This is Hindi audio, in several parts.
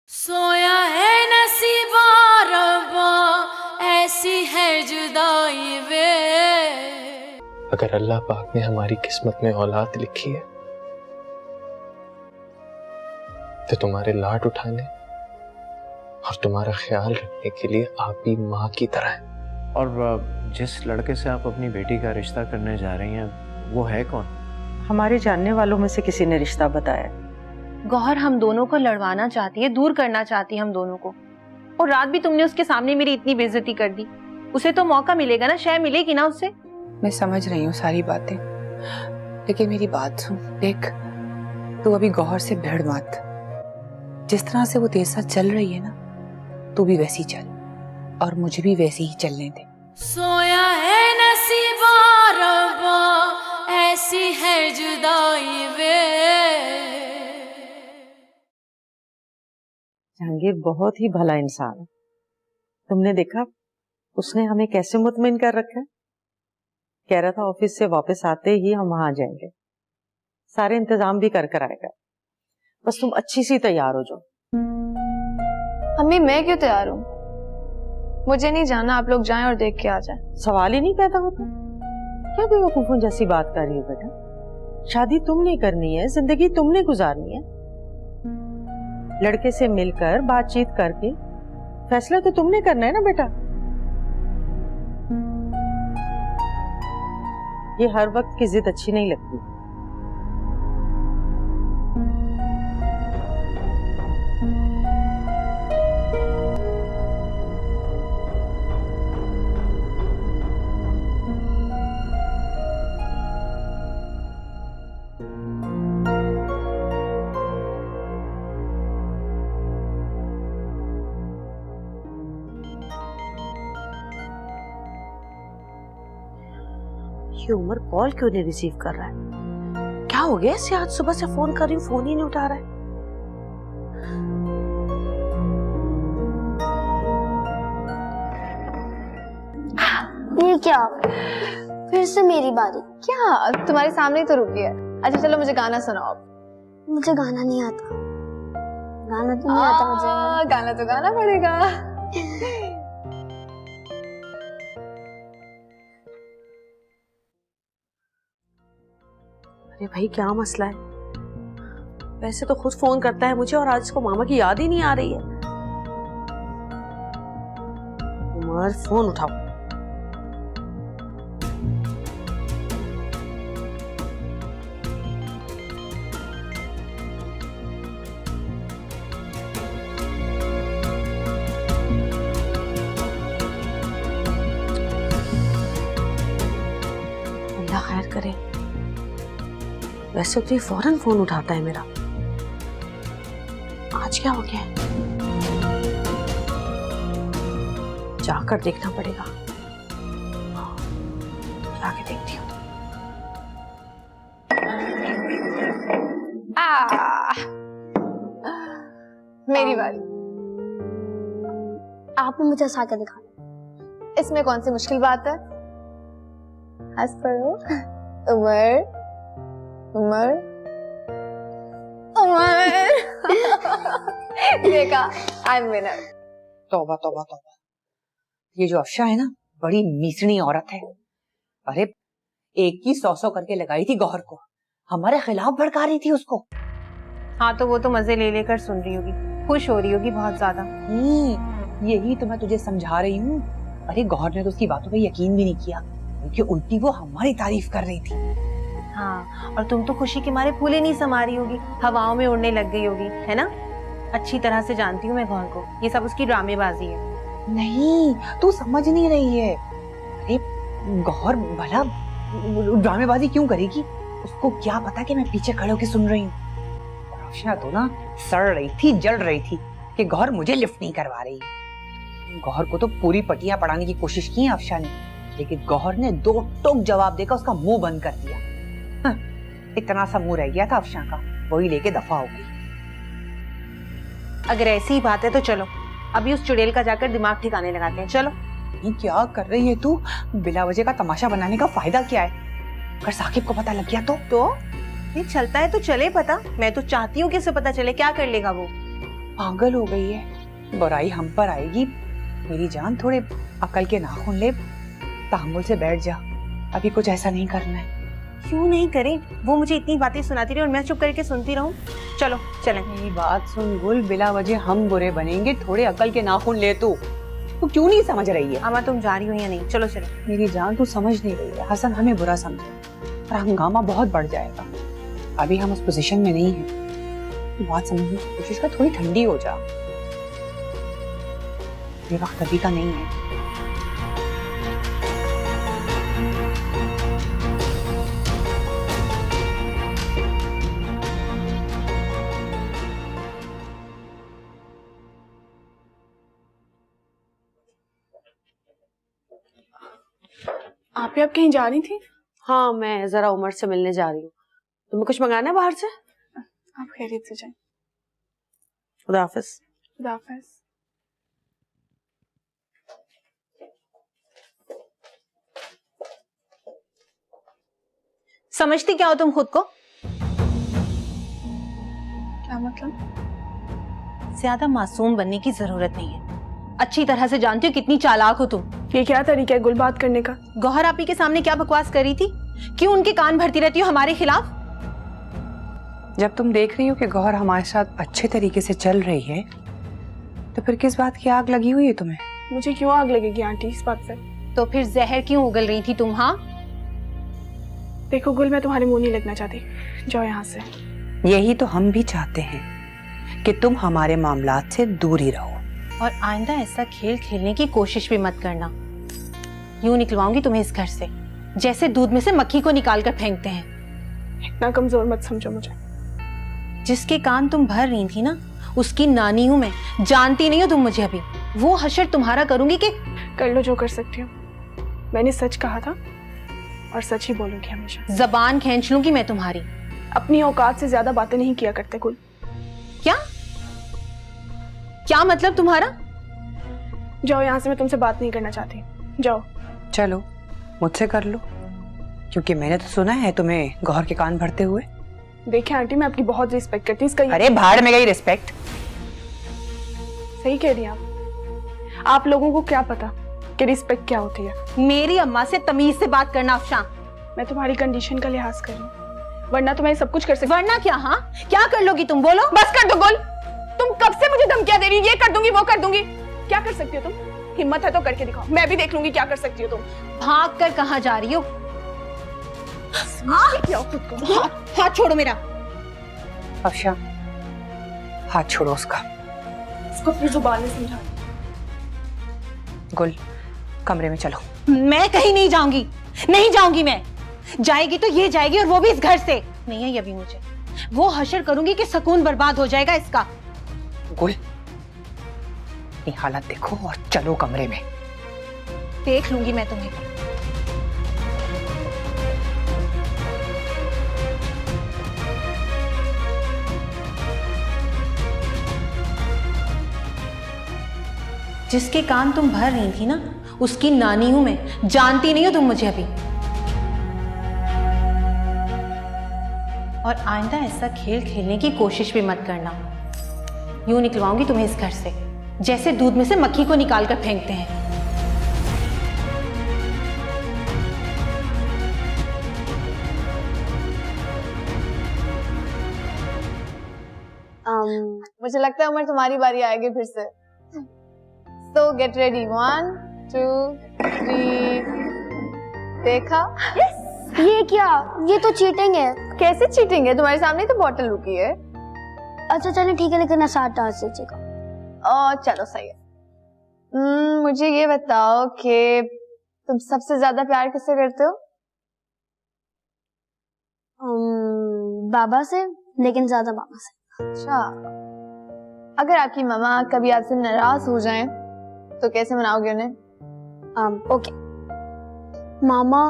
सोया है नसीबा रब्बा, ऐसी है जुदाई वे। अगर अल्लाह पाक ने हमारी किस्मत में औलाद लिखी है तो तुम्हारे लाड उठाने और तुम्हारा ख्याल रखने के लिए आप भी माँ की तरह हैं। और जिस लड़के से आप अपनी बेटी का रिश्ता करने जा रही हैं वो है कौन? हमारे जानने वालों में से किसी ने रिश्ता बताया। गौहर हम दोनों को लड़वाना चाहती है, दूर करना चाहती है हम दोनों को। और रात भी तुमने उसके सामने मेरी इतनी बेइज्जती कर दी। उसे तो मौका मिलेगा ना, शय मिलेगी ना उससे। मैं समझ रही हूँ सारी बातें, लेकिन मेरी बात सुन। देख, तू अभी गौहर से भिड़ मत। जिस तरह से वो तेरे साथ चल रही है ना, तू भी वैसी चल और मुझे भी वैसे ही चलने दे। सोया है नसीबा रब्बा, ऐसी है जुदाई वे। जहांगीर बहुत ही भला इंसान है। तुमने देखा उसने हमें कैसे मुतमिन कर रखा है। कह रहा था ऑफिस से वापस आते ही हम वहां जाएंगे, सारे इंतजाम भी कर आएगा। बस तुम अच्छी सी तैयार हो जाओ। अम्मी मैं क्यों तैयार हूँ? मुझे नहीं जाना, आप लोग जाएं और देख के आ जाएं। सवाल ही नहीं पैदा होता। क्या बेवकूफों जैसी बात कर रही हो बेटा? शादी तुमने करनी है, जिंदगी तुमने गुजारनी है। लड़के से मिलकर बातचीत करके फैसला तो तुमने करना है ना बेटा। ये हर वक्त की जिद अच्छी नहीं लगती। ये उमर कॉल क्यों नहीं रिसीव कर रहा है? क्या हो गया इसे? आज सुबह से फोन कर रही हूँ, फोन ही नहीं उठा रहा है। ये क्या फिर से मेरी बारी? क्या तुम्हारे सामने ही तो रुकी है। अच्छा चलो मुझे गाना सुनाओ। मुझे गाना नहीं आता। गाना तो नहीं आता मुझे। गाना तो गाना पड़ेगा। अरे भाई क्या मसला है? वैसे तो खुद फोन करता है मुझे और आज इसको मामा की याद ही नहीं आ रही है। उमर फोन उठाओ। अल्लाह खैर करे। वैसे तो ये फौरन फोन उठाता है मेरा। आज क्या हो गया है? जाकर देखना पड़ेगा। जाके देखती हूँ। मेरी बारी। आपने मुझे हंसा के दिखाना। इसमें कौन सी मुश्किल बात है? हंस पड़ो। उमर उमर उमर। देखा, आई एम विनर। तौबा तौबा तौबा, ये जो अफशा है ना, बड़ी मीसनी औरत है। अरे एक की 100 करके लगाई थी गौहर को, हमारे खिलाफ भड़का रही थी उसको। हाँ तो वो तो मजे ले लेकर सुन रही होगी, खुश हो रही होगी बहुत ज्यादा। यही तो मैं तुझे समझा रही हूँ। अरे गौहर ने तो उसकी बातों पे यकीन भी नहीं किया, क्योंकि उल्टी वो हमारी तारीफ कर रही थी। हाँ, और तुम तो खुशी के मारे फूले नहीं समा रही होगी, हवाओं में उड़ने लग गई होगी, है ना? अच्छी तरह से जानती हूँ मैं गौहर को, ये सब उसकी ड्रामेबाजी है। नहीं, तू समझ नहीं रही है। अरे गौहर भला ड्रामेबाजी क्यों करेगी? उसको क्या पता कि मैं पीछे खड़े होकर सुन रही हूँ। अफशा तो ना सड़ रही थी, जल रही थी कि गौहर मुझे लिफ्ट नहीं करवा रही है। गौहर को तो पूरी पट्टियां पढ़ाने की कोशिश की है अफशा ने, लेकिन गौहर ने 2 टोक जवाब देकर उसका मुंह बंद कर दिया। इतना सा मुंह रह गया था अफशा का, वही लेके दफा हो गई। अगर ऐसी ही बात है तो चलो अभी उस चुड़ैल का जाकर दिमाग ठिकाने लगाते हैं। चलो। ये क्या कर रही है तू? बिला वजह का तमाशा बनाने का फायदा क्या है? अगर साकिब को पता लग गया तो ये चलता है तो चले पता। मैं तो चाहती हूँ कि उसे पता चले, क्या कर लेगा वो। पागल हो गई है, बुराई हम पर आएगी। मेरी जान, थोड़े अकल के नाखून ले, तामुल से बैठ जा, अभी कुछ ऐसा नहीं करना है। क्यों नहीं करे? वो मुझे इतनी बातें सुनाती रही और मैं चुप करके सुनती रहूं। चलो चलें। मेरी बात सुन गुल, बिला वजह हम बुरे बनेंगे, थोड़े अकल के नाखून ले तू क्यों नहीं समझ रही है? अम्मा तुम जा रही हो या नहीं? चलो चलो। मेरी जान, तू समझ नहीं रही है, हसन हमें बुरा समझे और हंगामा बहुत बढ़ जाएगा। अभी हम उस पोजीशन में नहीं है, बात समझने की कोशिश कर, थोड़ी ठंडी हो जा, ये वक्त अभी का नहीं है। आप ही आप कहीं जा रही थी? हाँ, मैं जरा उमर से मिलने जा रही हूँ। तुम्हें कुछ मंगाना है बाहर से? आप खैरियत से जाएं। खुदा हाफिज। खुदा हाफिज। समझती क्या हो तुम खुद को? क्या मतलब? ज्यादा मासूम बनने की जरूरत नहीं है। अच्छी तरह से जानती हो कितनी चालाक हो तुम। ये क्या तरीका है गुल बात करने का? गौहर आपी के सामने क्या बकवास करी थी? क्यों उनके कान भरती रहती हो हमारे खिलाफ? जब तुम देख रही हो कि गौहर हमारे साथ अच्छे तरीके से चल रही है, तो फिर किस बात की आग लगी हुई है तुम्हें? मुझे क्यों आग लगेगी आंटी इस बात से? तो फिर जहर क्यों उगल रही थी तुम? हाँ देखो गुल, मैं तुम्हारे मुंह नहीं लगना चाहती, जाओ यहाँ से। यही तो हम भी चाहते हैं कि तुम हमारे मामलात से दूर ही रहो। और आइंदा ऐसा खेल खेलने की कोशिश भी मत करना। यूं निकलवाऊंगी तुम्हें इस घर से, जैसे दूध में से मक्खी को निकाल कर फेंकते हैं। इतना कमजोर मत समझो मुझे। जिसके कान तुम भर रही थी ना, उसकी नानी हूं मैं। जानती नहीं हो तुम मुझे अभी। वो हशर तुम्हारा करूंगी कि कर लो जो कर सकती हो। मैंने सच कहा था और सच ही बोलूंगी हमेशा। जबान खींच लूंगी मैं तुम्हारी। अपनी औकात से ज्यादा बातें नहीं किया करते गुल। क्या क्या मतलब तुम्हारा? जाओ यहाँ से, मैं तुमसे बात नहीं करना चाहती, जाओ। चलो मुझसे कर लो, क्योंकि मैंने तो सुना है तुम्हें गौहर के कान भरते हुए। देखिए आंटी, मैं आपकी बहुत रिस्पेक्ट करती हूँ इसका। अरे भाड़ में गई रिस्पेक्ट। सही कह रही हैं आप लोगों को क्या पता कि रिस्पेक्ट क्या होती है। मेरी अम्मा से तमीज से बात करना अफशान। मैं तुम्हारी कंडीशन का लिहाज कर रही हूँ, वरना तो मैं सब कुछ कर सकती। वरना क्या? हाँ क्या कर लोगी तुम? बोलो। बस कर दो गुल, तुम कब से मुझे धमकियां दे रही हो, ये कर दूंगी वो कर दूंगी। क्या कर सकती हो तुम? हिम्मत है तो करके दिखाओ, मैं भी देख लूंगी क्या कर सकती हो तुम। भाग कर कहाँ जा रही हो? खुद को। हाथ छोड़ो मेरा। अफशा, हाथ छोड़ो उसका। इसको अपनी जुबान में समझा। गुल, कमरे में चलो। मैं कहीं नहीं जाऊंगी, नहीं जाऊंगी मैं। जाएगी तो ये जाएगी, और वो भी इस घर से। नहीं है अभी मुझे। वो हशर करूंगी कि सुकून बर्बाद हो जाएगा इसका। गुल, अपनी हालत देखो और चलो कमरे में। देख लूंगी मैं तुम्हें। जिसके कान तुम भर रही थी ना, उसकी नानी हूं मैं। जानती नहीं हो तुम मुझे अभी। और आइंदा ऐसा खेल खेलने की कोशिश भी मत करना। यूं निकलवाऊंगी तुम्हें इस घर से, जैसे दूध में से मक्खी को निकाल कर फेंकते हैं। मुझे लगता है उमर तुम्हारी बारी आएगी फिर से। So get ready, 1, 2, 3। देखा? ये क्या? ये तो चीटिंग है। कैसे चीटिंग है? तुम्हारे सामने तो बॉटल रुकी है। अच्छा चलो ठीक है, लेकिन आसान डाल दीजिएगा। चलो सही है। मुझे ये बताओ कि तुम सबसे ज्यादा प्यार किससे करते हो? बाबा से, लेकिन ज्यादा मामा से। अच्छा, अगर आपकी मामा कभी आपसे नाराज हो जाएं, तो कैसे मनाओगे उन्हें? ओके मामा,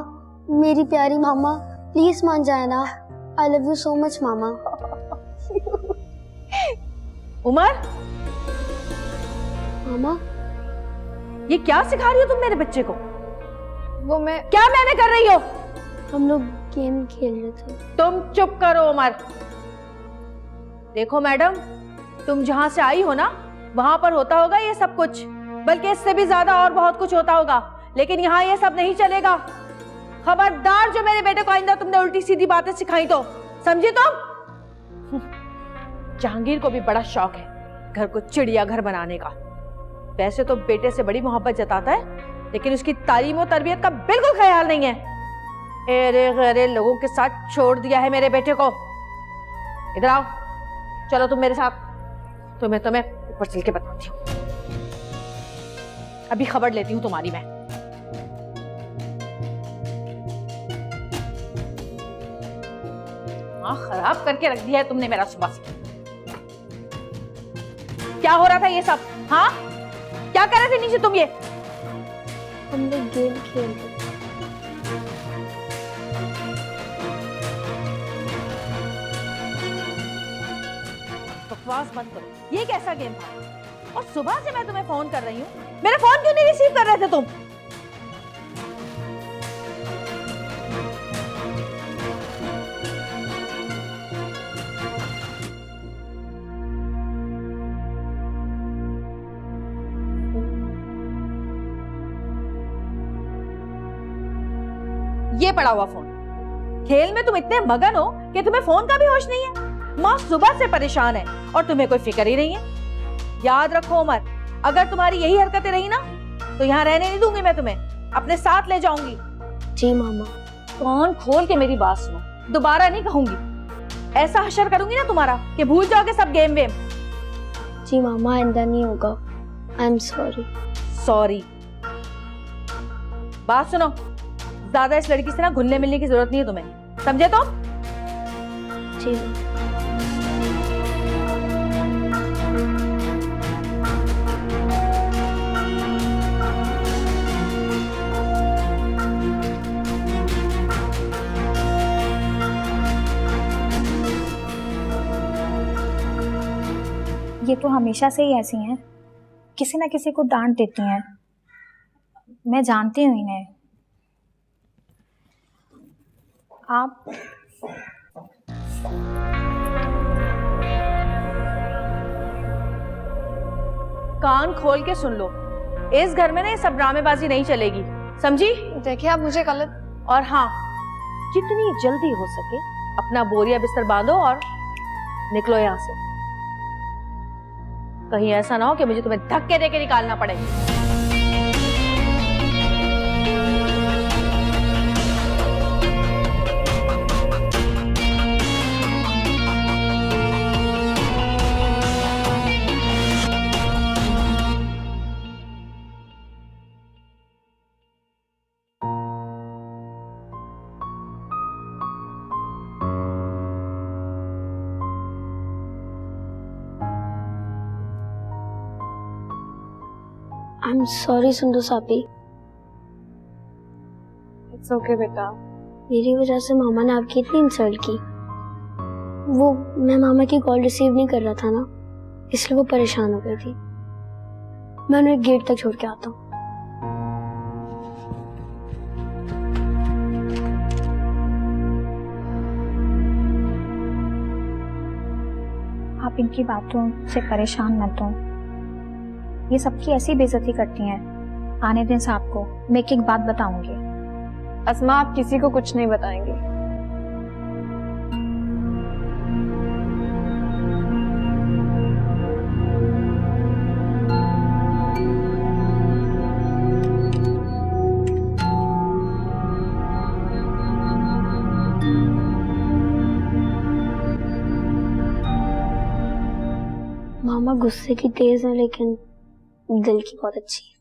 मेरी प्यारी मामा, प्लीज मान जाए ना। I love you so much मामा। उमर, मामा ये क्या सिखा रही हो तुम मेरे बच्चे को? वो मैं क्या मैंने कर रही हो? हम लोग गेम खेल रहे थे। तुम चुप करो उमर। देखो मैडम, तुम जहाँ से आई हो ना वहां पर होता होगा ये सब कुछ, बल्कि इससे भी ज्यादा और बहुत कुछ होता होगा, लेकिन यहाँ ये सब नहीं चलेगा। खबरदार जो मेरे बेटे को आइंदा तुमने उल्टी सीधी बातें सिखाई तो, समझी तुम? जहांगीर को भी बड़ा शौक है घर को चिड़ियाघर बनाने का। वैसे तो बेटे से बड़ी मोहब्बत जताता है, लेकिन उसकी तालीम और तरबियत का बिल्कुल ख्याल नहीं है। एरे गैरे लोगों के साथ छोड़ दिया है मेरे बेटे को। इधर आओ, चलो तुम मेरे साथ, तुम्हें ऊपर चल के बताती हूँ। अभी खबर लेती हूँ तुम्हारी मैं। खराब करके रख दिया है तुमने मेरा सुबह से। क्या हो रहा था ये सब? हाँ, क्या कर रहे थे नीचे तुम? ये हम लोग गेम खेल रहे। बकवास बंद करो। ये कैसा गेम था? और सुबह से मैं तुम्हें फोन कर रही हूँ, मेरा फोन क्यों नहीं रिसीव कर रहे थे तुम? ये पड़ा हुआ फोन। खेल में तुम इतने मगन हो कि तुम्हें फोन का भी होश नहीं है। माँ सुबह से परेशान है और तुम्हें कोई फिक्र ही नहीं है। याद रखो उमर, अगर तुम्हारी यही हरकतें रही ना तो यहाँ रहने नहीं दूंगी मैं तुम्हें, अपने साथ ले जाऊंगी। जी मामा। कान खोल के मेरी बात सुनो, दोबारा नहीं कहूंगी। ऐसा हशर करूंगी ना तुम्हारा कि भूल जाओगे सब गेम वेम। जी मामा, आइंदा नहीं होगा। I am sorry. सॉरी? बात सुनो, ज्यादा इस लड़की से ना घुलने मिलने की जरूरत नहीं है तुम्हें, समझे तुम? जी। ये तो हमेशा से ही ऐसी हैं, किसी ना किसी को डांट देती हैं। मैं जानती हूँ इन्हें। आप कान खोल के सुन लो, इस घर में ना ये सब ड्रामेबाजी नहीं चलेगी, समझी? देखिए आप मुझे गलत। और हाँ, जितनी जल्दी हो सके अपना बोरिया बिस्तर बांधो और निकलो यहाँ से। कहीं ऐसा ना हो कि मुझे तुम्हें धक्के देके निकालना पड़े। आई एम सॉरी सुंदर सापी। इट्स ओके बेटा। मेरी वजह से मामा ने आपकी इतनी इंसल्ट की। वो मैं मामा की कॉल रिसीव नहीं कर रहा था ना, इसलिए वो परेशान हो गई थी। मैं उन्हें गेट तक छोड़ के आता हूँ। आप इनकी बातों से परेशान मत हो, ये सबकी ऐसी बेइज्जती करती हैं। आने दिन साहब को मैं एक बात बताऊंगी। अस्मा, आप किसी को कुछ नहीं बताएंगे। मामा गुस्से की तेज है लेकिन दिल की बहुत अच्छी है।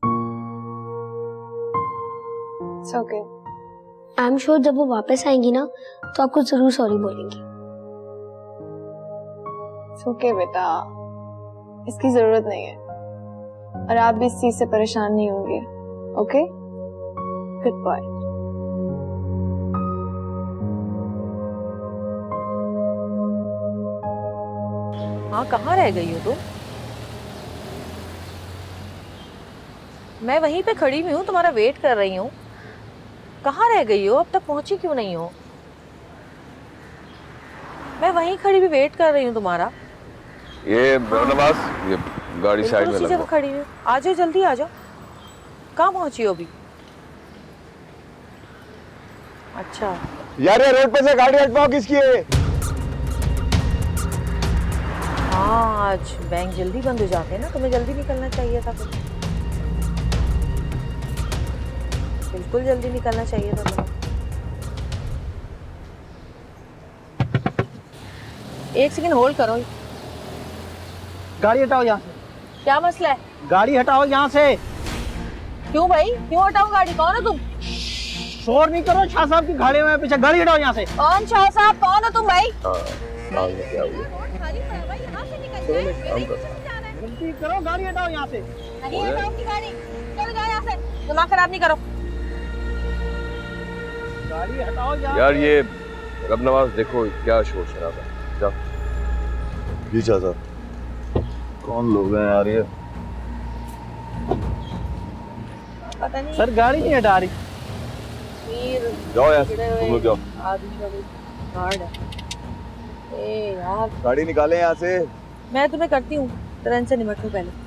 It's okay. I am sure जब वो वापस आएंगी ना तो आपको जरूर सॉरी बोलेंगी। It's okay बेटा, इसकी जरूरत नहीं है और आप भी इस चीज से परेशान नहीं होंगे। Okay, good bye. हाँ, कहाँ रह गई हो तुम? मैं वहीं पे खड़ी हुई हूँ, तुम्हारा वेट कर रही हूँ। कहाँ रह गई हो? अब तक पहुंची क्यों नहीं हो? मैं वहीं खड़ी भी वेट कर रही हूँ तुम्हारा। ये नवाज, ये गाड़ी साइड में उसी जगह लगा। खड़ी है। आ जाओ जल्दी आ जाओ। कहाँ पहुंची हो अभी? अच्छा यार ये रोड पे से गाड़ी हटवाओ, किसकी है? हाँ, आज बैंक जल्दी बंद हो जाते हैं ना, तुम्हें जल्दी निकलना चाहिए था। फिर बिल्कुल जल्दी निकलना चाहिए था तुम्हें। एक सेकंड होल्ड करो। गाड़ी हटाओ यहाँ से। क्या मसला है? गाड़ी हटाओ यहाँ से। क्यों भाई, क्यों हटाऊं गाड़ी? कौन हो तुम? शोर नहीं करो, शाह साहब की गाड़ी में पीछे। गाड़ी हटाओ यहाँ से। कौन शाह साहब? कौन हो तुम भाई? क्या हुआ? गलती करो, गाड़ी हटाओ यहाँ से। नहीं हटाऊंगी गाड़ी। चल जाओ यहाँ से, दिमाग खराब नहीं करो। गाड़ी हटाओ यहाँ। यार ये रब नवाज, देखो क्या शोर शराबा है। जाओ। जी चाचा, कौन लोग हैं यार ये? पता नहीं सर गाड़ी नहीं हटा रही। जाओ यार, तुम लोग जाओ। गार्ड है। ए यार, गाड़ी निकाले यहाँ से। मैं तुम्हें करती हूँ, तरन से निपटूं पहले।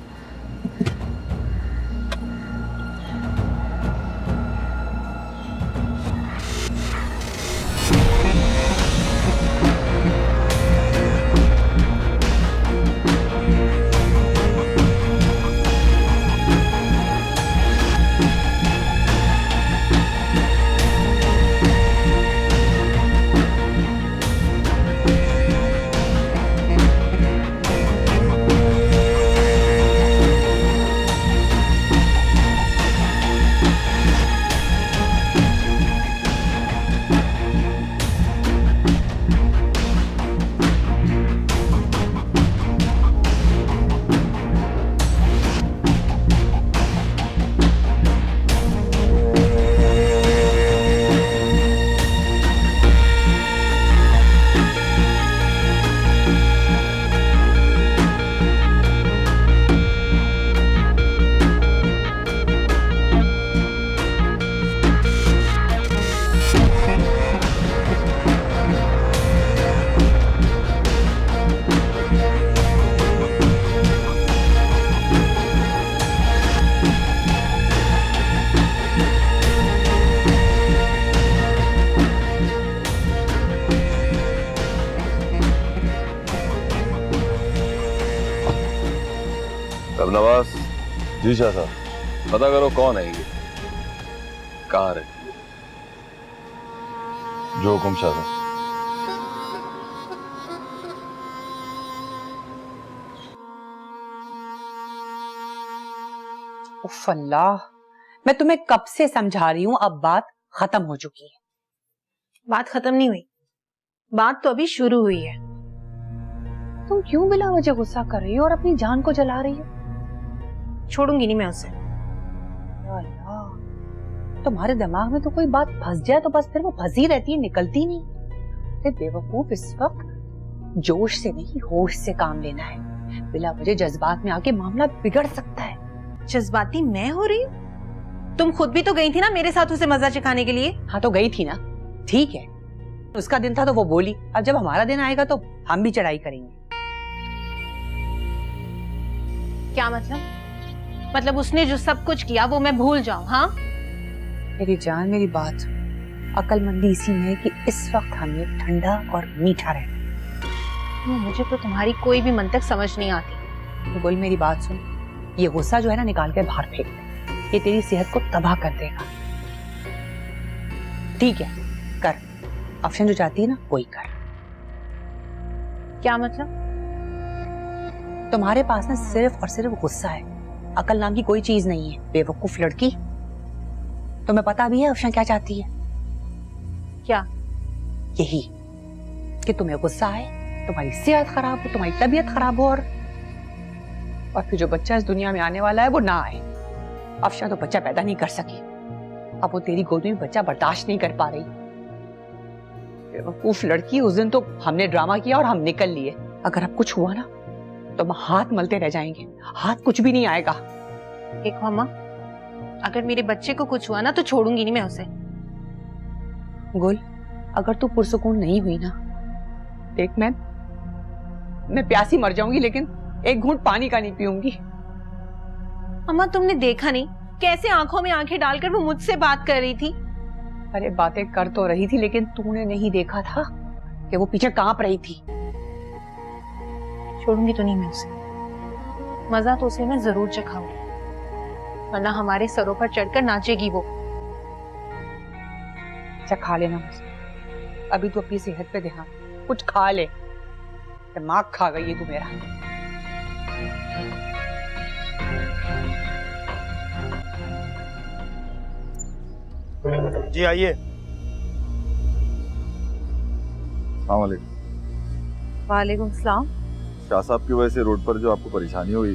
रब नवाज, जी चाचा। पता करो कौन है ये, कहाँ रहती है? जो हुकुम चाचा। उफ अल्लाह, मैं तुम्हें कब से समझा रही हूँ, अब बात खत्म हो चुकी है। बात खत्म नहीं हुई, बात तो अभी शुरू हुई है। तुम क्यों बिला वजह गुस्सा कर रही हो और अपनी जान को जला रही हो? छोड़ूंगी नहीं मैं उसे। अल्लाह, तुम्हारे दिमाग में तो कोई बात फंस जाए तो बस फिर वो फंसी रहती है, निकलती नहीं। अरे बेवकूफ, इस वक्त जोश से नहीं होश से काम लेना है। बिला वजह जज्बात में आके मामला बिगड़ सकता है। जज्बाती मैं हो रही हूँ? तुम खुद भी तो गई थी ना मेरे साथ उसे मजा चखाने के लिए। हाँ तो गई थी ना, ठीक है, उसका दिन था तो वो बोली। अब जब हमारा दिन आएगा तो हम भी चढ़ाई करेंगे। क्या मतलब? मतलब उसने जो सब कुछ किया वो मैं भूल जाऊं? हाँ मेरी जान, मेरी बात, अक्लमंदी इसी में है कि इस वक्त हमें ठंडा और मीठा रहना। मुझे तो तुम्हारी कोई भी मंतक समझ नहीं आती। तो बोल, मेरी बात सुन, ये गुस्सा जो है ना निकाल के बाहर फेंक दे, ये तेरी सेहत को तबाह कर देगा। ठीक है, कर। ऑप्शन जो चाहती है ना वही कर। क्या मतलब? तुम्हारे पास ना सिर्फ और सिर्फ गुस्सा है, अकल नाम की कोई चीज नहीं है, बेवकूफ लड़की। तुम्हें पता भी है अफशान क्या चाहती है? क्या? यही कि तुम्हें गुस्सा आए, तुम्हारी सेहत खराब हो, तुम्हारी तबीयत खराब हो, और फिर जो बच्चा इस दुनिया में आने वाला है वो ना आए। अफशान तो बच्चा पैदा नहीं कर सकी, अब वो तेरी गोद में बच्चा बर्दाश्त नहीं कर पा रही। बेवकूफ लड़की, उस दिन तो हमने ड्रामा किया और हम निकल लिए। अगर अब कुछ हुआ ना तो हम हाथ मलते रह जाएंगे, हाथ कुछ भी नहीं आएगा। देखो अम्मा, अगर मेरे बच्चे को कुछ हुआ ना तो छोड़ूंगी नहीं मैं उसे। गुल, अगर तू पुरसुकून नहीं हुई ना, देख मैं प्यासी मर जाऊंगी, लेकिन एक घूंट पानी का नहीं पीऊंगी। अम्मा तुमने देखा नहीं कैसे आंखों में आंखें डालकर वो मुझसे बात कर रही थी? अरे बातें कर तो रही थी, लेकिन तूने नहीं देखा था कि वो पीछे कांप रही थी। छोड़ूंगी तो नहीं मैं उसे, मजा तो उसे मैं जरूर चखाऊंगी, वरना हमारे सरों पर चढ़कर नाचेगी वो। अच्छा खा लेना मुझे, अभी तो अपनी सेहत पे ध्यान, कुछ खा ले। दिमाग खा गई है तू मेरा। जी आइए। अस्सलाम वालेकुम सलाम। शाह साहब की वजह से रोड पर जो आपको परेशानी हुई,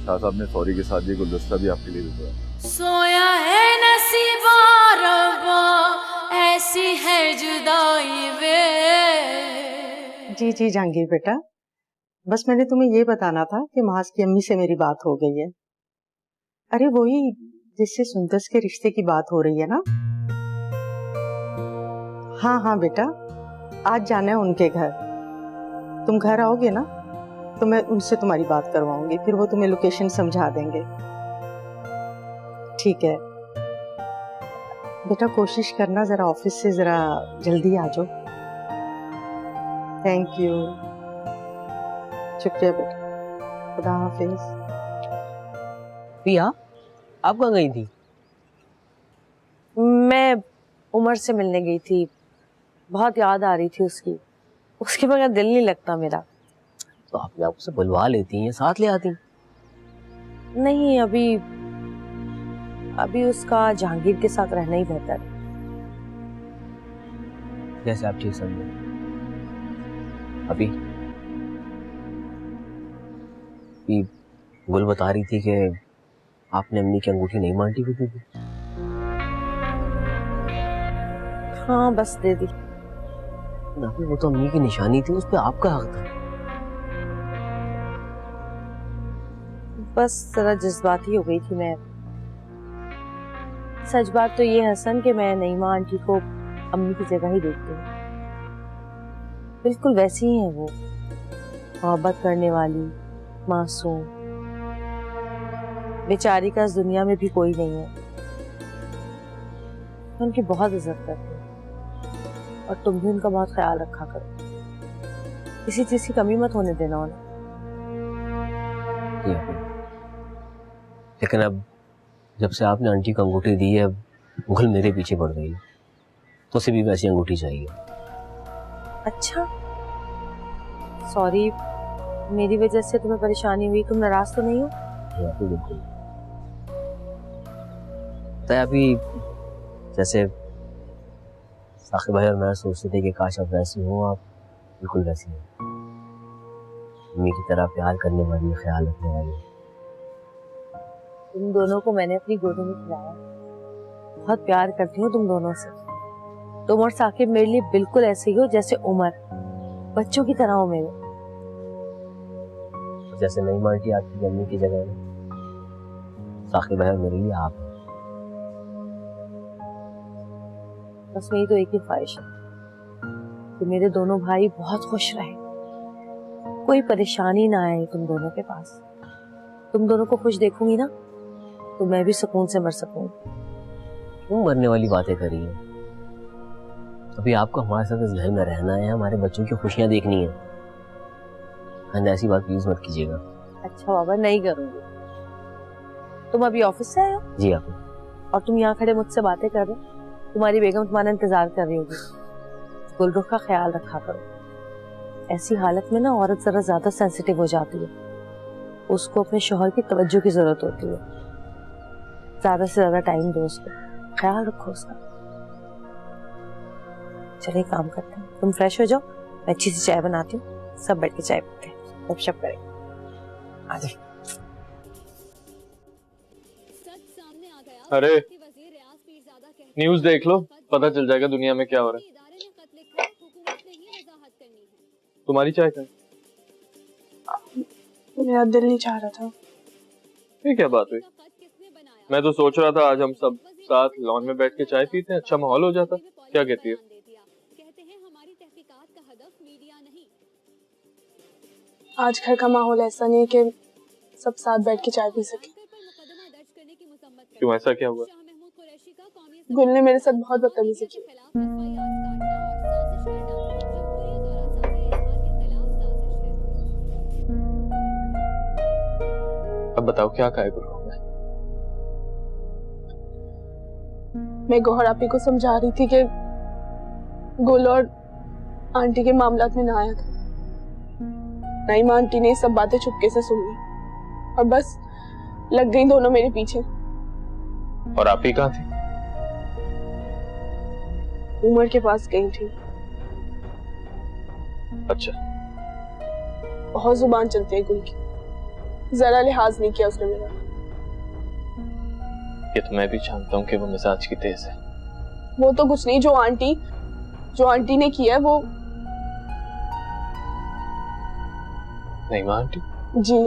शाह साहब ने सॉरी के साथ ये गुलदस्ता भी आपके लिए भेजा। सोया है नसीबा रब्बा, ऐसी है जुदाई वे। जी जी जहांगीर बेटा, बस मैंने तुम्हें ये बताना था कि महाज की अम्मी से मेरी बात हो गई है। अरे वही जिससे सुंदस के रिश्ते की बात हो रही है ना। हाँ हाँ बेटा, आज जाना है उनके घर। तुम घर आओगे ना तो मैं उनसे तुम्हारी बात करवाऊंगी, फिर वो तुम्हें लोकेशन समझा देंगे। ठीक है बेटा, कोशिश करना जरा ऑफिस से जरा जल्दी आ जाओ। थैंक यू, शुक्रिया बेटा, खुदा हाफिज। पिया आप कहाँ गई थी? मैं उमर से मिलने गई थी, बहुत याद आ रही थी उसकी, उसके बगैर दिल नहीं लगता मेरा। तो आप उसे बुलवा लेती हैं, साथ ले आती। नहीं, अभी उसका जहांगीर के साथ रहना ही बेहतर है। जैसे आप ठीक समझे। अभी गुल बता रही थी कि आपने अम्मी की अंगूठी नहीं मांटी हुई थी। हाँ बस दे दी। वो तो अम्मी की निशानी थी, उस पे आपका हक था। बस जरा जज्बाती हो गई थी मैं। सच बात तो ये हसन कि मैं नईमा आंटी को अम्मी की जगह ही देखती हूँ। बिल्कुल वैसी ही है वो, मोहब्बत करने वाली, मासूम। बेचारी का इस दुनिया में भी कोई नहीं है। मैं उनकी बहुत इज्जत करती हूँ और तुम भी उनका बहुत ख्याल रखा करो, किसी चीज की कमी मत होने देना उन्हें। लेकिन अब जब से आपने आंटी को अंगूठी दी है, गुल मेरे पीछे पड़ गई, तो उसे भी वैसी अंगूठी चाहिए। अच्छा सॉरी, मेरी वजह से तुम्हें परेशानी हुई, तुम नाराज तो नहीं हो? बिल्कुल। तो अभी जैसे साकिब भाई और मैं सोचते थे कि काश आप वैसी हो, आप बिल्कुल वैसी हो। अम्मी की तरह प्यार करने वाली, ख्याल रखने वाली। तुम दोनों को मैंने अपनी गोदी में खिलाया, बहुत प्यार करती हूँ तुम दोनों से। तुम और साकिब मेरे लिए बिल्कुल ऐसे ही हो जैसे उमर, बच्चों की तरह हो मेरे। जैसे नहीं मांटी आपकी अम्मी की जगह है, साकिब भाई मेरे लिए आप। बस मेरी तो एक ही ख्वाहिश है कि मेरे दोनों भाई बहुत खुश रहे, कोई परेशानी ना आए तुम दोनों के पास। तुम दोनों को खुश देखूंगी ना तो मैं भी सुकून से मर सकूंगी। क्यों मरने वाली बातें करी है? अभी आपको हमारे साथ इस घर में रहना है, हमारे बच्चों की खुशियां देखनी है। ऐसी बात प्लीज मत कीजिएगा। अच्छा बाबा, नहीं करूंगी। तुम अभी ऑफिस से आए हो? जी आप। और तुम यहाँ खड़े मुझसे बातें कर रहे हो, तुम्हारी बेगम तुम्हारा इंतजार कर रही होगी। गुलरुख का ख्याल रखा करो, ऐसी हालत में ना औरत जरा ज्यादा सेंसिटिव हो जाती है, उसको अपने शौहर की तवज्जो की जरूरत होती है। ज्यादा से ज्यादा टाइम दो उसको, ख्याल रखो उसका। चलिए काम करते हैं, तुम फ्रेश हो जाओ, मैं अच्छी सी चाय बनाती हूँ, सब बैठ के चाय पीते हैं, गपशप करेंगे। आ जाओ। अरे न्यूज़ देख लो, पता चल जाएगा दुनिया में क्या हो रहा है। तुम्हारी चाय का मेरा दिल नहीं चाह रहा था। ये क्या बात हुई? मैं तो सोच रहा था आज हम सब साथ लॉन में बैठ के चाय पीते हैं, अच्छा माहौल हो जाता। क्या कहती है? आज घर का माहौल ऐसा नहीं है कि सब साथ बैठ के चाय पी सके। क्यों, ऐसा क्या हुआ? गुल ने मेरे साथ बहुत बदतमीजी की। अब बताओ क्या कहा गुल को? मैं गौहर आपी को समझा रही थी कि गुल और आंटी के मामलात में ना आया था। नईमा आंटी ने सब बातें चुपके से सुन ली और बस लग गई दोनों मेरे पीछे। और आप ही कहाँ थी? उमर के पास गई थी। अच्छा। बहुत जुबान चलती है गुल की, जरा लिहाज नहीं किया उसने मेरा। ये तो मैं भी जानता हूँ कि वो मिजाज की तेज है। वो तो कुछ नहीं, जो आंटी ने किया है वो। नहीं मां आंटी? जी,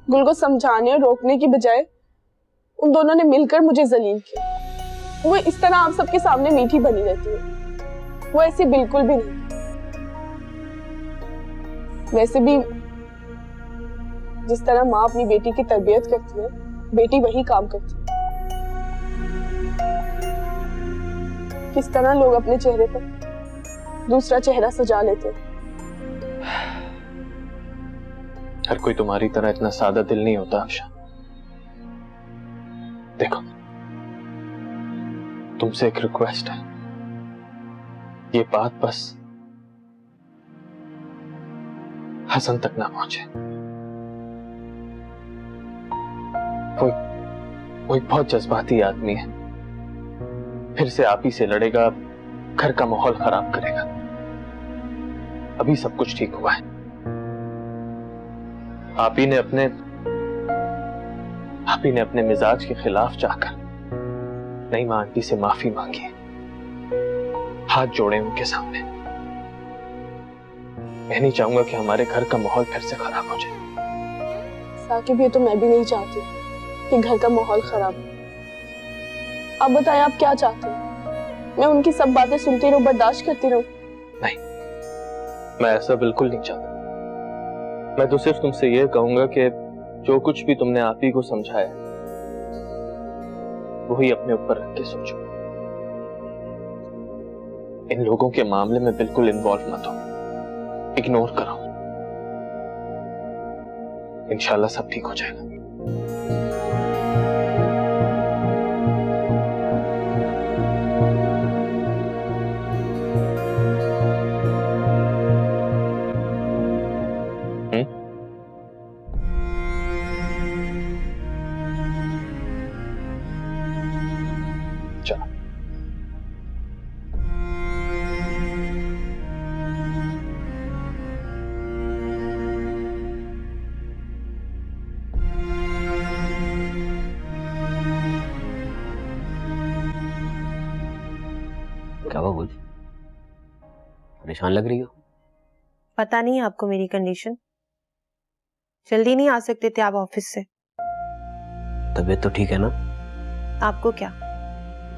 गुल को समझाने और रोकने की बजाय उन दोनों ने मिलकर मुझे जलील किया। वो इस तरह आप सबके सामने मीठी बनी रहती है, वो ऐसी बिल्कुल भी नहीं। वैसे भी जिस तरह माँ अपनी बेटी की तरबियत करती है, बेटी वही काम करती है। किस तरह लोग अपने चेहरे पर दूसरा चेहरा सजा लेते हैं। हर कोई तुम्हारी तरह इतना सादा दिल नहीं होता आशा। देखो, तुमसे एक रिक्वेस्ट है, ये बात बस हसन तक ना पहुंचे। वो एक बहुत जज्बाती आदमी है, फिर से आप ही से लड़ेगा, घर का माहौल खराब करेगा। अभी सब कुछ ठीक हुआ है। आप ही ने अपने मिजाज के खिलाफ जाकर नईमा आंटी से माफी मांगी है, हाथ जोड़े उनके सामने। मैं नहीं चाहूंगा कि हमारे घर का माहौल फिर से खराब हो जाए। साकिब, ये तो मैं भी नहीं चाहती कि घर का माहौल खराब हो। आप बताएं, आप क्या चाहते हैं? मैं उनकी सब बातें सुनती रहूं, बर्दाश्त करती रहूं? नहीं, मैं ऐसा बिल्कुल नहीं चाहता। मैं तो सिर्फ तुमसे यह कहूंगा कि जो कुछ भी तुमने आप ही को समझाया, वही अपने ऊपर रख के सोचो। इन लोगों के मामले में बिल्कुल इन्वॉल्व मत हो, इग्नोर करो। इंशाल्लाह सब ठीक हो जाएगा। चलो। क्या हुआ गुल, परेशान लग रही हो? पता नहीं आपको मेरी कंडीशन। जल्दी नहीं आ सकते थे आप ऑफिस से? तबीयत तो ठीक है ना? आपको क्या,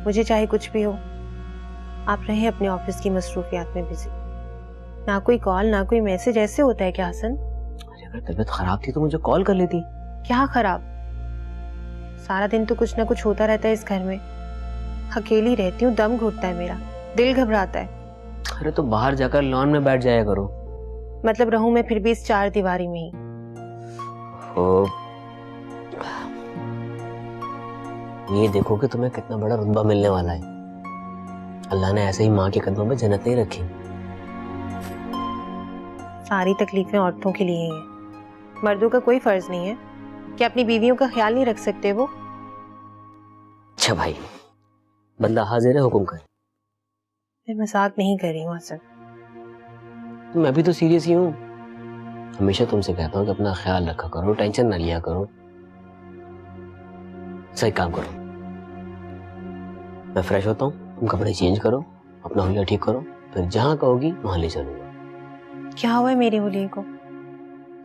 मुझे चाहे कुछ भी हो, आप रहे अपने ऑफिस की मसरूफियात में बिजी। ना कोई कॉल ना कोई मैसेज, ऐसे होता है क्या हसन? अरे अगर तबीयत खराब थी तो मुझे कॉल कर लेती। क्या खराब? सारा दिन तो कुछ ना कुछ होता रहता है इस घर में। अकेली रहती हूँ, दम घुटता है मेरा, दिल घबराता है। अरे तो बाहर जाकर लॉन में बैठ जाया करो। मतलब रहूं मैं फिर भी इस चार दीवारी में ही? ये देखो कि तुम्हें कितना बड़ा रुतबा मिलने वाला है। अल्लाह ने ऐसे ही माँ के कदमों में जन्नत नहीं रखी। सारी तकलीफें औरतों के लिए ही हैं। मर्दों का कोई फर्ज नहीं है कि अपनी बीवियों का ख्याल नहीं रख सकते वो। अच्छा भाई, बंदा हाजिर है, हुक्म कर। मैं मजाक नहीं कर रही हूँ हसन। मैं भी तो सीरियस ही हूँ। हमेशा तुमसे कहता हूँ कि अपना ख्याल रखा करो, टेंशन ना लिया करो। सही काम करो, मैं फ्रेश होता हूँ, तुम कपड़े चेंज करो, अपना हुलिया ठीक करो, फिर जहाँ कहोगी वहां ले चलूंगा। क्या हुआ है मेरे हुलिये को?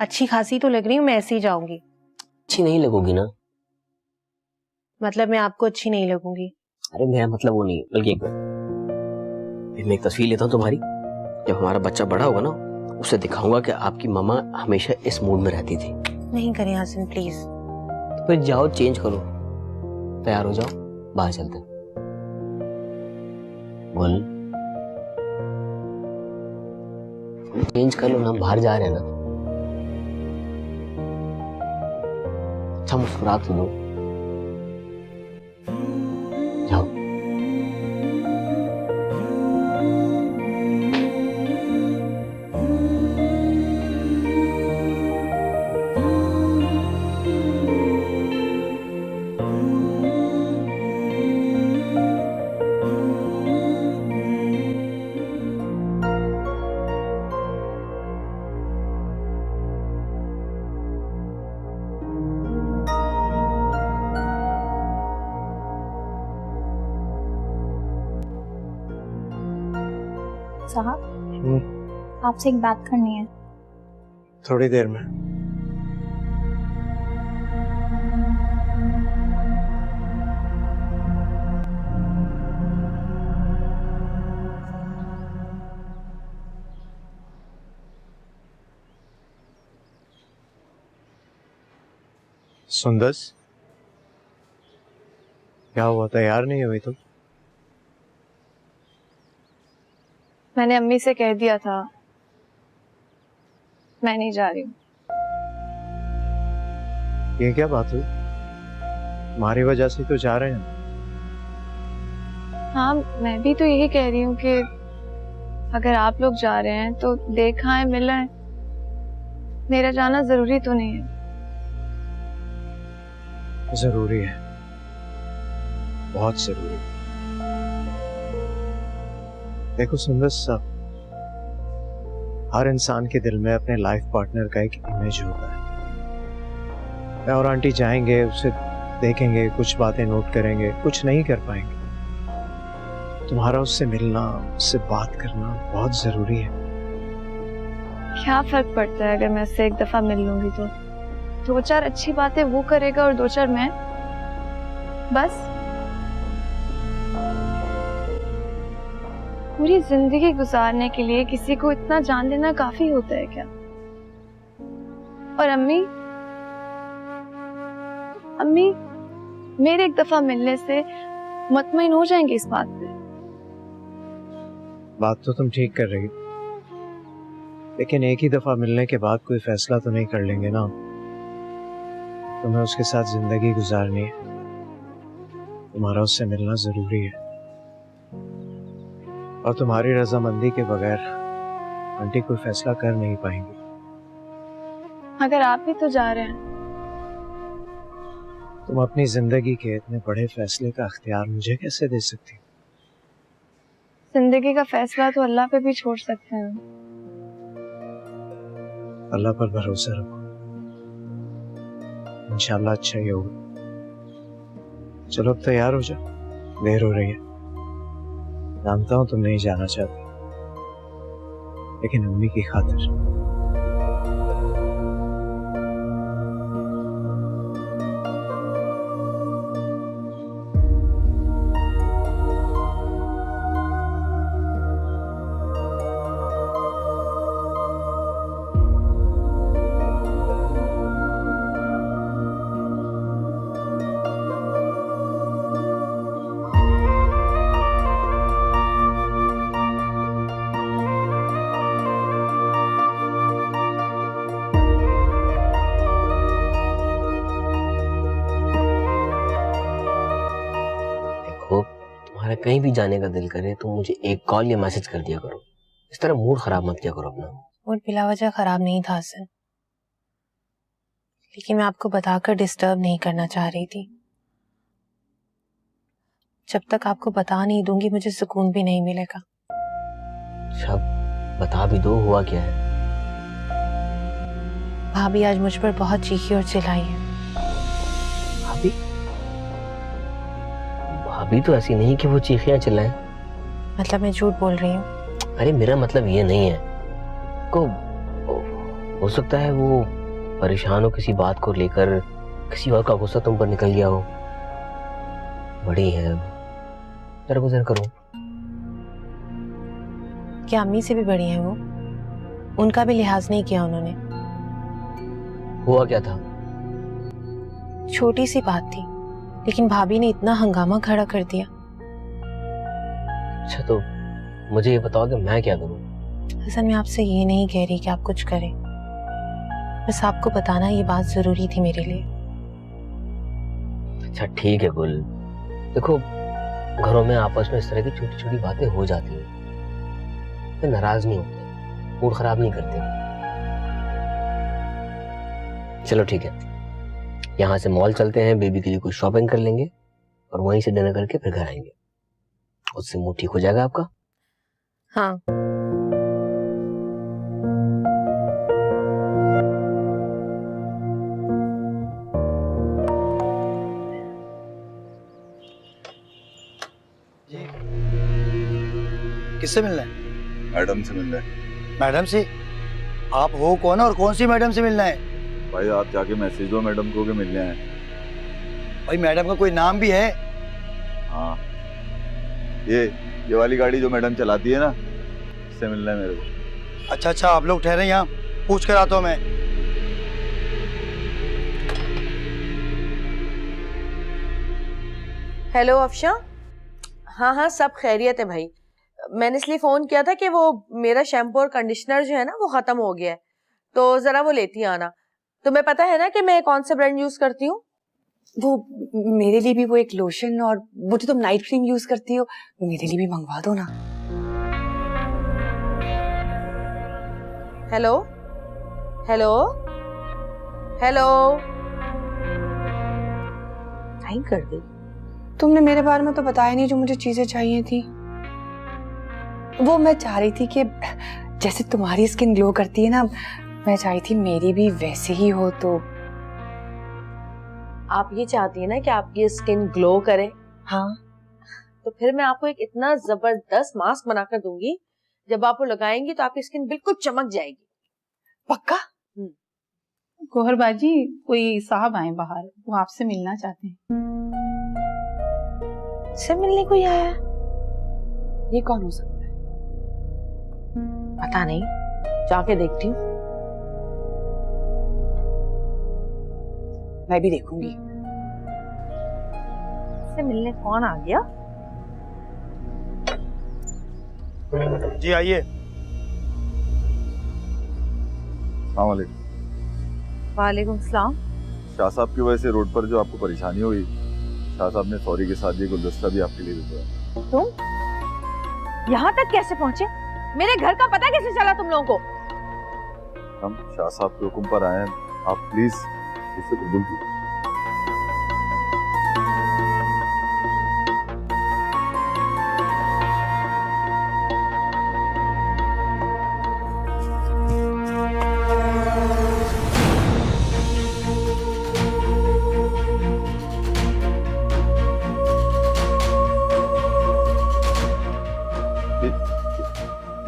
अच्छी खासी तो लग रही हूँ, मैं ऐसे ही जाऊंगी। अच्छी नहीं लगूंगी ना? मतलब मैं आपको अच्छी नहीं लगूंगी? अरे मेरा मतलब वो नहीं है, बल्कि एक मिनट, मैं एक तस्वीर लेता हूँ तुम्हारी। जब हमारा बच्चा बड़ा होगा ना, उसे दिखाऊंगा कि आपकी मामा हमेशा इस मूड में रहती थी। नहीं करें हसन प्लीज। तो फिर जाओ चेंज करो, तैयार हो जाओ, बाहर चलते हैं। बोल, चेंज कर लो ना, बाहर जा रहे हैं ना। अच्छा मुस्कुरा तो दो, जाओ। साहब, आपसे एक बात करनी है। थोड़ी देर में। सुंदस, क्या हुआ, तैयार नहीं हुई तुम? मैंने अम्मी से कह दिया था मैं नहीं जा रही हूँ। ये क्या बात हुई? तुम्हारी वजह से तो जा रहे हैं। हाँ, मैं भी तो यही कह रही हूँ कि अगर आप लोग जा रहे हैं तो देखा है, मिला है। मेरा जाना जरूरी तो नहीं है। जरूरी है, बहुत जरूरी। देखो सुंदर साहब, हर इंसान के दिल में अपने लाइफ पार्टनर का एक इमेज होता है। मैं और आंटी जाएंगे, उसे देखेंगे, कुछ बातें नोट करेंगे, कुछ नहीं कर पाएंगे। तुम्हारा उससे मिलना, उससे बात करना बहुत जरूरी है। क्या फर्क पड़ता है अगर मैं उससे एक दफा मिल लूंगी तो? 2-4 अच्छी बातें वो करेगा और 2-4 मैं, बस। पूरी जिंदगी गुजारने के लिए किसी को इतना जान लेना काफी होता है क्या? और अम्मी मेरे एक दफा मिलने से मुतमईन हो जाएंगे इस बात पे। बात तो तुम ठीक कर रही हो, लेकिन एक ही दफा मिलने के बाद कोई फैसला तो नहीं कर लेंगे ना। तुम्हें उसके साथ जिंदगी गुजारनी है, तुम्हारा उससे मिलना जरूरी है। और तुम्हारी रजामंदी के बगैर आंटी कोई फैसला कर नहीं पाएंगी। अगर आप भी तो जा रहे हैं, तुम अपनी जिंदगी के इतने बड़े फैसले का अख्तियार मुझे कैसे दे सकती हो? जिंदगी का फैसला तो अल्लाह पे भी छोड़ सकते हैं। अल्लाह पर भरोसा रखो, इंशाल्लाह अच्छा ही होगा। चलो अब तैयार हो जाओ, देर हो रही है। जानता हूं तुम नहीं जाना चाहती, लेकिन अम्मी की खातिर। कहीं भी जाने का दिल करे तो मुझे एक कॉल या मैसेज कर दिया करो। इस तरह मूड खराब मत किया करो अपना। मूड बिला वजह खराब नहीं था हसन, लेकिन मैं आपको बताकर डिस्टर्ब नहीं करना चाह रही थी। जब तक आपको बता नहीं दूंगी मुझे सुकून भी नहीं मिलेगा। अच्छा बता भी दो, हुआ क्या है? भाभी आज मुझ पर बहुत चीखी और चिल्लाई है। भाभी? भाभी तो ऐसी नहीं कि वो चीखियां चिल्लाएं। मतलब मैं झूठ बोल रही हूँ? अरे मेरा मतलब ये नहीं है को, हो सकता है वो परेशान हो किसी बात को लेकर, किसी और का गुस्सा तुम पर निकल गया हो। बड़ी है, दरगुजर करो। क्या अम्मी से भी बड़ी है वो? उनका भी लिहाज नहीं किया उन्होंने। हुआ क्या था? छोटी सी बात थी, लेकिन भाभी ने इतना हंगामा खड़ा कर दिया। अच्छा, तो मुझे ये बताओ कि मैं क्या करूं? हसन, मैं आपसे ये नहीं कह रही कि आप कुछ करें, बस आपको बताना ये बात जरूरी थी मेरे लिए। अच्छा ठीक है गुल, देखो घरों में आपस में इस तरह की छोटी छोटी बातें हो जाती हैं, तो नाराज नहीं होते, मूड खराब नहीं करते। चलो ठीक है, यहाँ से मॉल चलते हैं, बेबी के लिए कुछ शॉपिंग कर लेंगे और वहीं से डिनर करके फिर घर आएंगे। उससे मूड ठीक हो जाएगा आपका? हाँ। किससे मिलना है? मैडम से मिलना है। मैडम से? आप हो कौन और कौन सी मैडम से मिलना है? भाई आप जाके मैसेज दो मैडम को कि मिलने आए। भाई मैडम का कोई नाम भी है? हाँ, ये वाली गाड़ी जो मैडम चलाती है ना, इससे मिलना है मेरे को। अच्छा अच्छा, आप लोग ठहरे यहाँ, पूछ कर आता हूँ मैं। हेलो अफशा। हाँ हाँ, सब खैरियत है भाई। मैंने इसलिए फोन किया था कि वो मेरा शैम्पू और कंडीशनर जो है ना वो खत्म हो गया है, तो जरा वो लेती आना। तुम्हें पता है ना कि मैं कौन सा ब्रांड यूज करती हूँ? वो मेरे लिए भी वो एक लोशन, और वो जो तुम नाइट क्रीम यूज करती हो, मेरे लिए भी मंगवा दो ना। हेलो हेलो हेलो, नहीं कर दी। तुमने मेरे बारे में तो बताया नहीं जो मुझे चीजें चाहिए थी। वो मैं चाह रही थी कि जैसे तुम्हारी स्किन ग्लो करती है ना, मैं चाह रही थी मेरी भी वैसे ही हो। तो आप ये चाहती है ना कि आपकी स्किन ग्लो करे? हाँ। तो फिर मैं आपको एक इतना जबरदस्त मास्क बनाकर दूंगी, जब आप वो लगाएंगी तो आपकी स्किन बिल्कुल चमक जाएगी। पक्का? गौहर बाजी, कोई साहब आए बाहर, वो आपसे मिलना चाहते हैं। से मिलने कोई आया है? ये कौन हो सकता है? पता नहीं, जाके देखती हूँ। मैं भी देखूंगी। से मिलने कौन आ गया? जी आइए। वालेकुम सलाम। शाह साहब की वजह से रोड पर जो आपको परेशानी हुई, शाह साहब ने सॉरी के साथ ये गुलदस्ता भी आपके लिए भेजा। तुम यहाँ तक कैसे पहुँचे? मेरे घर का पता कैसे चला तुम लोगों को? हम शाह साहब के हुक्म पर आए हैं, आप प्लीज इसे कबूल कीजिए।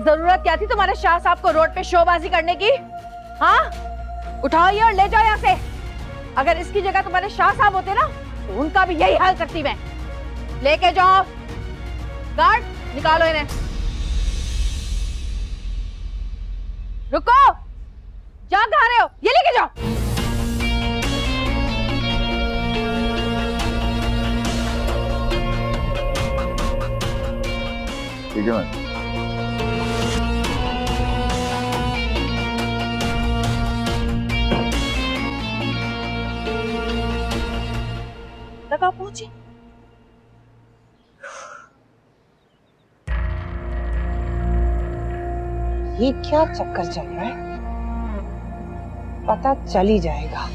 जरूरत क्या थी तुम्हारे शाह साहब को रोड पे शोबाजी करने की? हाँ, उठाओ ये और ले जाओ यहाँ से। अगर इसकी जगह तुम्हारे शाह साहब होते ना, तो उनका भी यही हाल करती मैं। लेके जाओ, गार्ड निकालो इन्हें। रुको, जा कहाँ रहे हो? ये लेके जाओ। ठीक है मैम। तक आप पहुंचे? ये क्या चक्कर चल रहा है? पता चल ही जाएगा।